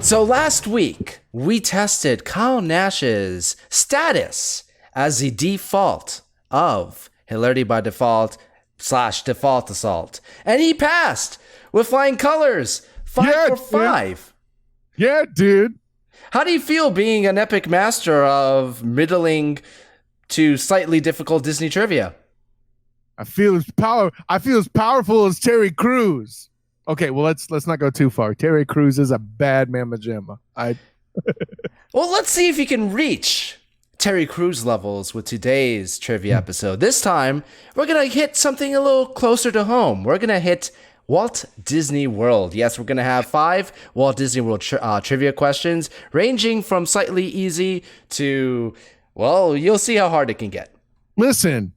So last week, we tested Kyle Nash's status as the default of Hilarity by Default / Default Assault. And he passed with flying colors, 5 for 5. Yeah, dude. How do you feel being an epic master of middling to slightly difficult Disney trivia? I feel as powerful as Terry Crews. Okay, well let's not go too far. Terry Crews is a bad mamma jamma. Well, let's see if you can reach Terry Crews levels with today's trivia episode. This time, we're going to hit something a little closer to home. We're going to hit Walt Disney World. Yes, we're going to have 5 Walt Disney World trivia questions, ranging from slightly easy to, well, you'll see how hard it can get. Listen,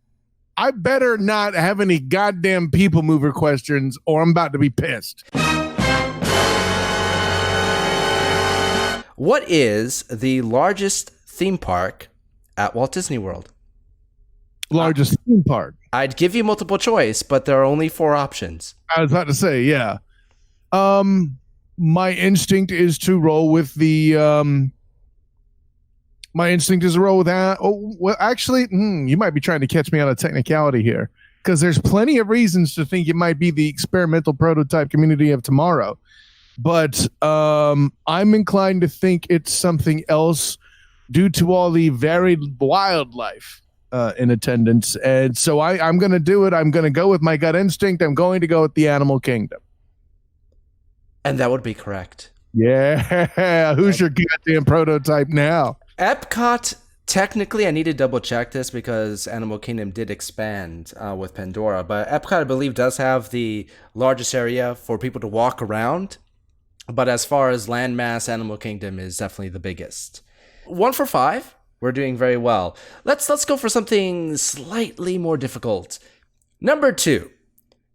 I better not have any goddamn people mover questions or I'm about to be pissed. What is the largest theme park at Walt Disney World? Largest theme park. I'd give you multiple choice, but there are only 4 options. I was about to say, yeah. My instinct is to roll with that. Oh, well, actually, you might be trying to catch me on a technicality here, because there's plenty of reasons to think it might be the experimental prototype Community of Tomorrow. But I'm inclined to think it's something else due to all the varied wildlife in attendance. And so I'm going to do it. I'm going to go with my gut instinct. I'm going to go with the Animal Kingdom. And that would be correct. Yeah. Who's your goddamn prototype now? Epcot, technically, I need to double check this because Animal Kingdom did expand with Pandora. But Epcot, I believe, does have the largest area for people to walk around. But as far as landmass, Animal Kingdom is definitely the biggest. 1 for 5. We're doing very well. Let's go for something slightly more difficult. Number 2.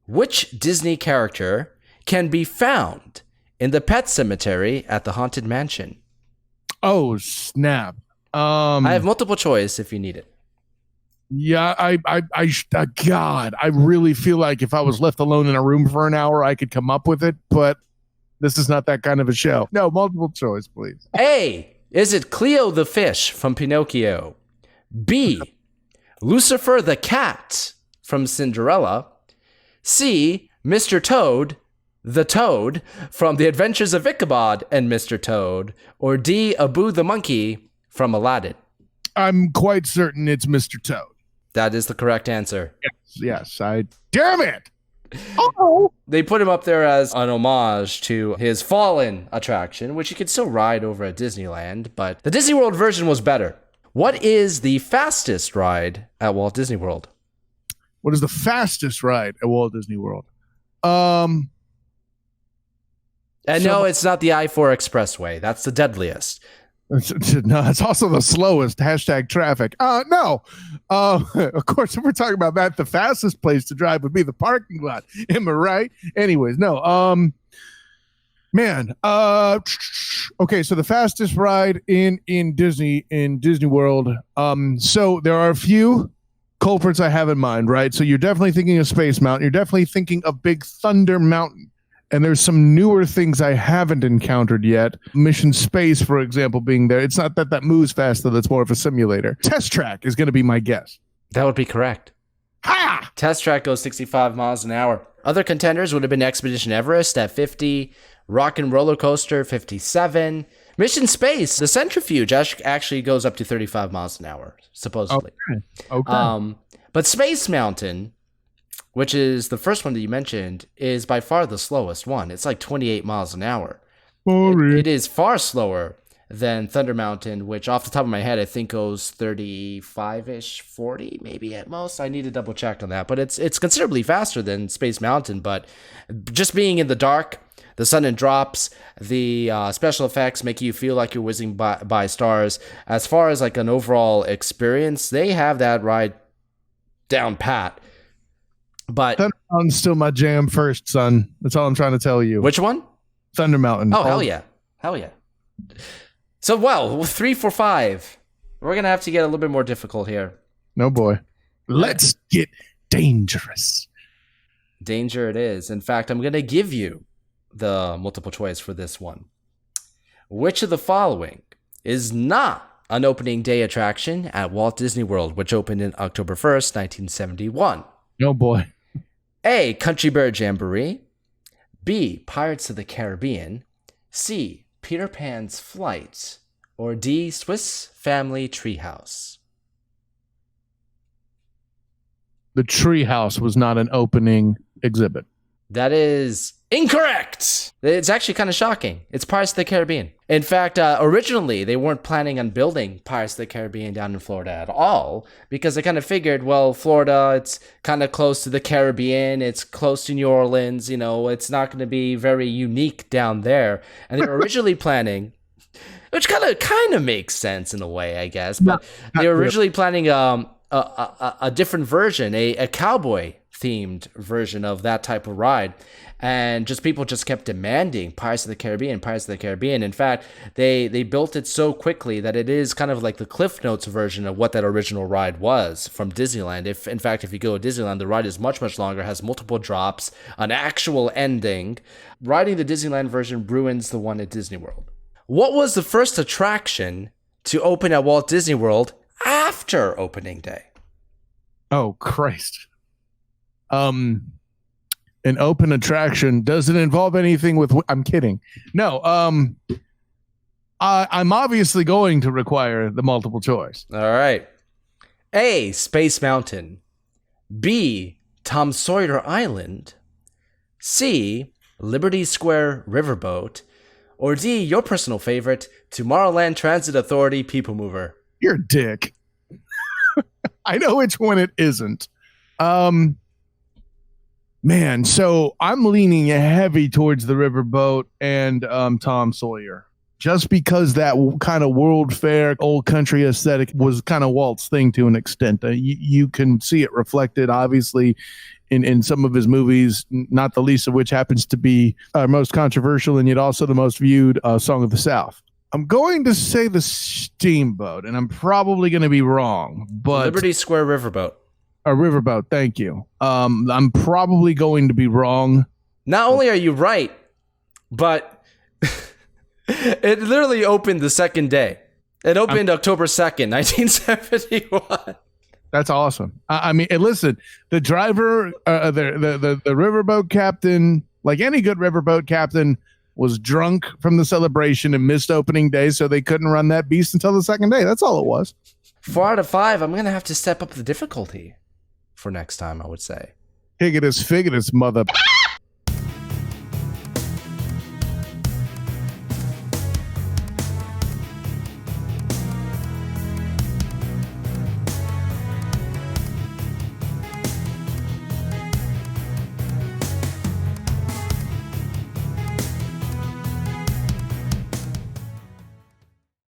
Which Disney character can be found in the pet cemetery at the Haunted Mansion? Oh, snap. I have multiple choice if you need it. Yeah, God, I really feel like if I was left alone in a room for an hour, I could come up with it, but this is not that kind of a show. No, multiple choice, please. A, is it Cleo the fish from Pinocchio? B, Lucifer the cat from Cinderella? C, Mr. Toad, the Toad from The Adventures of Ichabod and Mr. Toad? Or D, Abu the monkey from Aladdin? I'm quite certain it's Mr. Toad. That is the correct answer. Yes. Damn it! Oh! They put him up there as an homage to his Fallen attraction, which you could still ride over at Disneyland, but the Disney World version was better. What is the fastest ride at Walt Disney World? What is the fastest ride at Walt Disney World? And no, it's not the I-4 Expressway. That's the deadliest. No, it's also the slowest. #traffic. No. Of course, if we're talking about that, the fastest place to drive would be the parking lot. Am I right? Anyways, no. Man. Okay, so the fastest ride in Disney World. So there are a few culprits I have in mind, right? So you're definitely thinking of Space Mountain. You're definitely thinking of Big Thunder Mountain. And there's some newer things I haven't encountered yet. Mission Space, for example, being there. It's not that moves faster. That's more of a simulator. Test Track is going to be my guess. That would be correct. Ha! Test Track goes 65 miles an hour. Other contenders would have been Expedition Everest at 50, Rock and Roller Coaster 57. Mission Space, the centrifuge actually goes up to 35 miles an hour, supposedly. Okay. But Space Mountain, which is the first one that you mentioned, is by far the slowest one. It's like 28 miles an hour. It is far slower than Thunder Mountain, which off the top of my head, I think goes 35-ish, 40 maybe at most. I need to double check on that. But it's considerably faster than Space Mountain. But just being in the dark, the sudden drops, the special effects make you feel like you're whizzing by stars. As far as like an overall experience, they have that ride down pat. But Thunder Mountain's still my jam first, son. That's all I'm trying to tell you. Which one? Thunder Mountain. Oh, hell yeah. Hell yeah. So, well, 3 for 5. We're going to have to get a little bit more difficult here. No, boy. Let's get dangerous. Danger it is. In fact, I'm going to give you the multiple choice for this one. Which of the following is not an opening day attraction at Walt Disney World, which opened in October 1st, 1971? Oh, boy. A. Country Bear Jamboree. B. Pirates of the Caribbean. C. Peter Pan's Flight. Or D. Swiss Family Treehouse. The Treehouse was not an opening exhibit. That is incorrect. It's actually kind of shocking. It's Pirates of the Caribbean. In fact, originally, they weren't planning on building Pirates of the Caribbean down in Florida at all because they kind of figured, well, Florida, it's kind of close to the Caribbean. It's close to New Orleans. You know, it's not going to be very unique down there. And they were originally planning, which kind of makes sense in a way, I guess. But they were originally planning a different version, a cowboy-themed version of that type of ride. And people just kept demanding Pirates of the Caribbean, Pirates of the Caribbean. In fact, they built it so quickly that it is kind of like the Cliff Notes version of what that original ride was from Disneyland. If you go to Disneyland, the ride is much, much longer, has multiple drops, an actual ending. Riding the Disneyland version ruins the one at Disney World. What was the first attraction to open at Walt Disney World after opening day? Oh, Christ. An open attraction. Does it involve anything with... I'm kidding. No. I'm obviously going to require the multiple choice. All right. A. Space Mountain. B. Tom Sawyer Island. C. Liberty Square Riverboat. Or D. Your personal favorite, Tomorrowland Transit Authority People Mover. You're a dick. I know which one it isn't. Man, so I'm leaning heavy towards the Riverboat and Tom Sawyer, just because that kind of World Fair, old country aesthetic was kind of Walt's thing to an extent. You can see it reflected, obviously, in some of his movies, not the least of which happens to be our most controversial and yet also the most viewed Song of the South. I'm going to say the Steamboat, and I'm probably going to be wrong, but Liberty Square Riverboat. A riverboat, thank you. I'm probably going to be wrong. Not only are you right, but it literally opened the second day. It opened October 2nd, 1971. That's awesome. I mean, and listen, the driver, the riverboat captain, like any good riverboat captain, was drunk from the celebration and missed opening day, so they couldn't run that beast until the second day. That's all it was. 4 out of 5. I'm going to have to step up the difficulty for next time, I would say. Higgity-figgity, mother...